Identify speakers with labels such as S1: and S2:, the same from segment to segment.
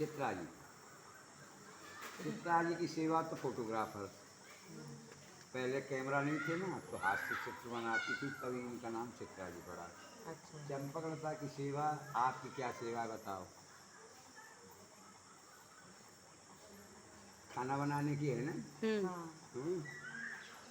S1: चित्रा जी। चित्रा जी की सेवा तो फोटोग्राफर, पहले कैमरा नहीं थे ना तो हाथ से चित्र बनाती थी, तभी इनका नाम चित्रा जी पड़ा।
S2: अच्छा।
S1: चंपकलता की सेवा, आपकी क्या सेवा है बताओ? खाना बनाने की है ना?
S2: हाँ।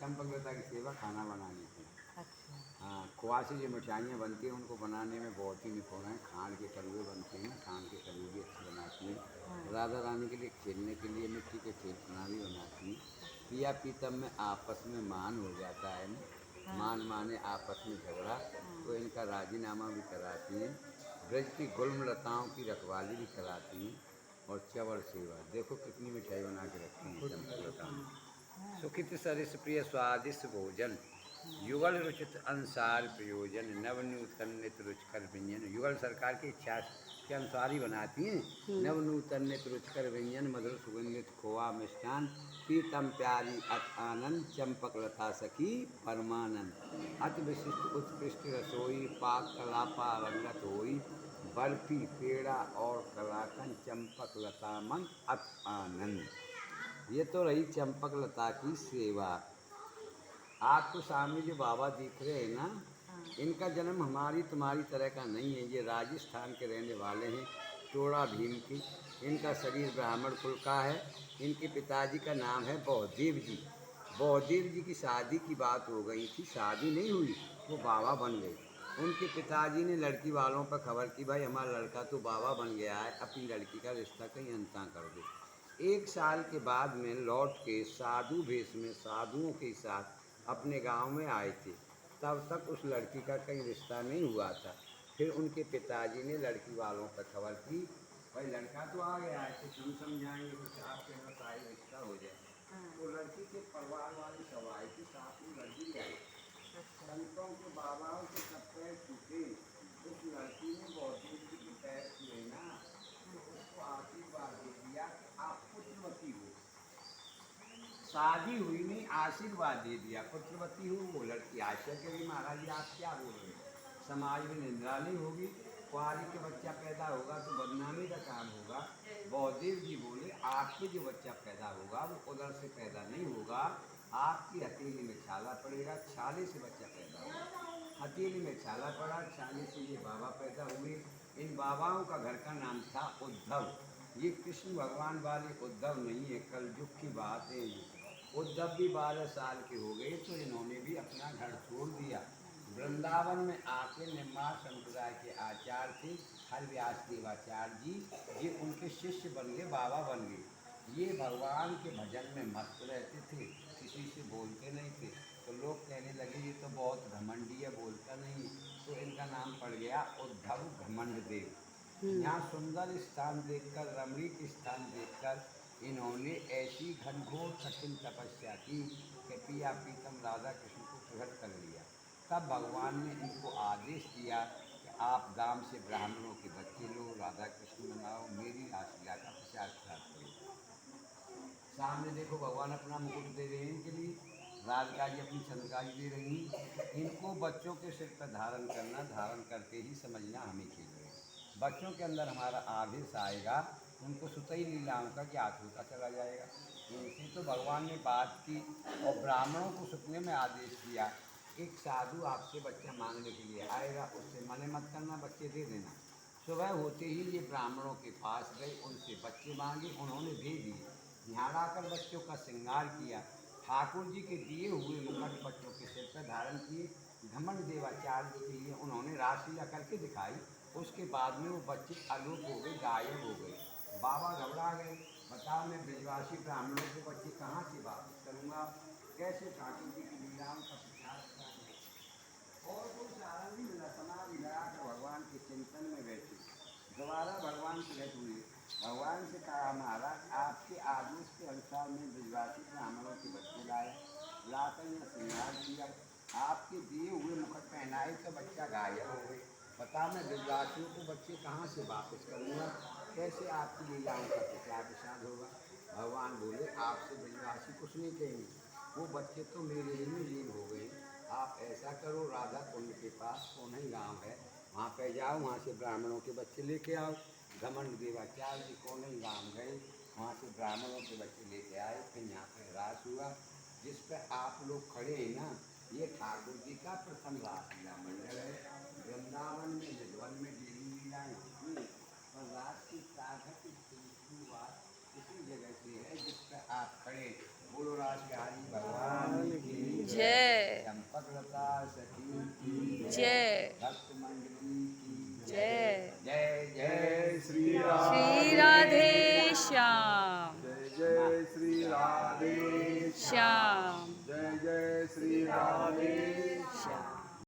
S1: चंपकलता की सेवा खाना बनाने की।
S2: अच्छा।
S1: हाँ, खोआ से जो मिठाइयाँ बनती हैं उनको बनाने में बहुत ही निपुण हैं। खांड के कलवे बनते हैं ना, खांड के कलवे भी अच्छे बनाती हैं। राधा रानी के लिए खेलने के लिए मिट्टी के खेलना भी बनाती हैं। पिया पीतम में आपस में मान हो जाता है ना, मान माने आपस में झगड़ा, तो इनका राजीनामा भी कराती हैं। ब्रज की गुलमलताओं की रखवाली भी कराती हैं। और चवर सेवा, देखो कितनी मिठाई बना के रखती हैं चंपकलता ने। सुखित सरिस प्रिय स्वादिष्ट भोजन, युगल रुचित अनुसार प्रयोजन, नवनूतन नित रुचिकर व्यंजन। युगल सरकार की इच्छा के अनुसार ही बनाती हैं। नवनूतन नित रुचिकर व्यंजन, मधुर सुगंधित खोआ मिष्ठान, पीतम प्यारी अत आनंद, चंपकलता सखी परमानंद। अति विशिष्ट उत्कृष्ट रसोई, पाक कला पारंगत होई, बर्फी पेड़ा और कलाकंद, चंपकलता मन अत आनंद। ये तो रही चंपकलता की सेवा। आपको सामने जो बाबा दिख रहे हैं ना, इनका जन्म हमारी तुम्हारी तरह का नहीं है। ये राजस्थान के रहने वाले हैं, टोड़ा भीम की। इनका शरीर ब्राह्मण कुल का है। इनके पिताजी का नाम है बौदेव जी। बौदेव जी की शादी की बात हो गई थी, शादी नहीं हुई, वो बाबा बन गए। उनके पिताजी ने लड़की वालों पर खबर की, भाई हमारा लड़का तो बाबा बन गया है, अपनी लड़की का रिश्ता कहीं अंता कर दो। 1 साल के बाद में लौट के साधु भेष में साधुओं के साथ अपने गांव में आए थे। तब तक उस लड़की का कहीं रिश्ता नहीं हुआ था। फिर उनके पिताजी ने लड़की वालों पर खबर की, भाई लड़का तो आ गया है, कुछ हम समझाएंगे, कुछ आपके यहाँ शाही रिश्ता हो जाए। तो लड़की के परिवार वाले सब आए थे, साथ में लड़की आई। संतों के बाबाओं के सब पैर छूटे। उस लड़की ने बौद्धेव जी के पैर छुए ना, तो उसको आशीर्वाद दे दिया कि आप पुत्रवती हो। शादी हुई नहीं, आशीर्वाद दे दिया पुत्रवती हो वो लड़की। आश्चर्य के भी महाराज जी आप क्या बोल रहे हैं, समाज में निंदा नहीं होगी, कुआरी के बच्चा पैदा होगा तो बदनामी का काम होगा। बौदेव जी बोले आपके जो बच्चा पैदा होगा वो उधर से पैदा नहीं होगा, आपकी हथेली में छाला पड़ेगा, छाले से बच्चा पैदा होगा। हथेली में छाला पड़ा, छाले से ये बाबा पैदा हुए। इन बाबाओं का घर का नाम था उद्धव। ये कृष्ण भगवान वाले उद्धव नहीं है, कलयुग की बात है ये। उद्धव भी 12 साल के हो गए तो इन्होंने भी अपना घर छोड़ दिया। वृंदावन में आके निर्माण संप्रदाय के आचार्य थे हरव्यास देवाचार्य जी, ये उनके शिष्य बन गए, बाबा बन गए। ये भगवान के भजन में मस्त रहते थे, किसी से बोलते नहीं थे। तो लोग कहने लगे ये तो बहुत घमंडी है, बोलता नहीं, तो इनका नाम पड़ गया उद्धव घमंड देव। यहाँ सुंदर स्थान देखकर, रमणीक स्थान देखकर इन्होंने ऐसी घनघोर कठिन तपस्या की कि पिया प्रीतम राधा कृष्ण को प्रकट कर लिया। तब भगवान ने इनको आदेश दिया कि आप गांव से ब्राह्मणों के बच्चे लो, राधा कृष्ण बनाओ, मेरी रासलीला का प्रचार प्रसार करो। सामने देखो भगवान अपना मुकुट दे रहे हैं इनके लिए, राधिका जी अपनी चंद्रकाली दे रही हैं। इनको बच्चों के सिर पर धारण करना, धारण करके ही समझना हमें खेल रहे हैं। बच्चों के अंदर हमारा आवेश आएगा, उनको सुतई लीलाओं का ज्ञात होता चला जाएगा। इनसे तो भगवान ने बात की और ब्राह्मणों को सुतने में आदेश दिया। एक साधु आपसे बच्चा मांगने के लिए आएगा, उससे मने मत करना, बच्चे दे देना। सुबह होते ही ये ब्राह्मणों के पास गए, उनसे बच्चे मांगे, उन्होंने दे दिए। यहाँ लाकर बच्चों का श्रृंगार किया, ठाकुर जी के दिए हुए मुकुट बच्चों के सिर पर धारण किए। घमंड देवाचार्य जी के लिए उन्होंने रासलीला करके दिखाई। उसके बाद में वो बच्चे अलोप हो गए, गायब हो गए। बाबा घबरा गए, बताओ मैं ब्रजवासी ब्राह्मणों के बच्चे कहाँ से वापस करूँगा, कैसे ठाकुर जी की लीलाओं का प्रचार करूँगा। और कोई सहारा नहीं मिला, समाधि लगाकर भगवान के चिंतन में बैठे। दोबारा भगवान प्रकट हुए, भगवान से कहा महाराज आपके आदेश के अनुसार मैं ब्रजवासी ब्राह्मणों के बच्चे लाया, लाकर यह श्रृंगार किया, आपके दिए हुए मुकुट पहनाए तो बच्चा गायब हो गए। बता मैं ब्रजवासियों को बच्चे कहाँ से वापस करूँगा, कैसे आपकी लीलाओं का प्रचार प्रसार होगा। भगवान बोले आपसे ब्रजवासी कुछ नहीं कहेंगे, वो बच्चे तो मेरे ही में लीन हो गए। आप ऐसा करो, राधा कुंड के पास कोन्हई गांव है, वहाँ पे जाओ, वहाँ से ब्राह्मणों के बच्चे लेके आओ। घमंड देवाचार्य जी को नहीं गांव गए, वहाँ से ब्राह्मणों के बच्चे लेके आए, फिर यहाँ पे रास हुआ, जिस पे आप लोग खड़े हैं ना, ये ठाकुर जी का प्रथम रासलीला मंडल है। वृंदावन में निधवन में डेली लीलाएं होती, और रास की साधक शुरुआत इसी जगह से है जिस पे आप खड़े। बोलो रास बिहारी भगवान की
S2: जय।
S1: चंपक लता सखी की
S2: जय।
S1: भक्त मंडली की
S2: जय।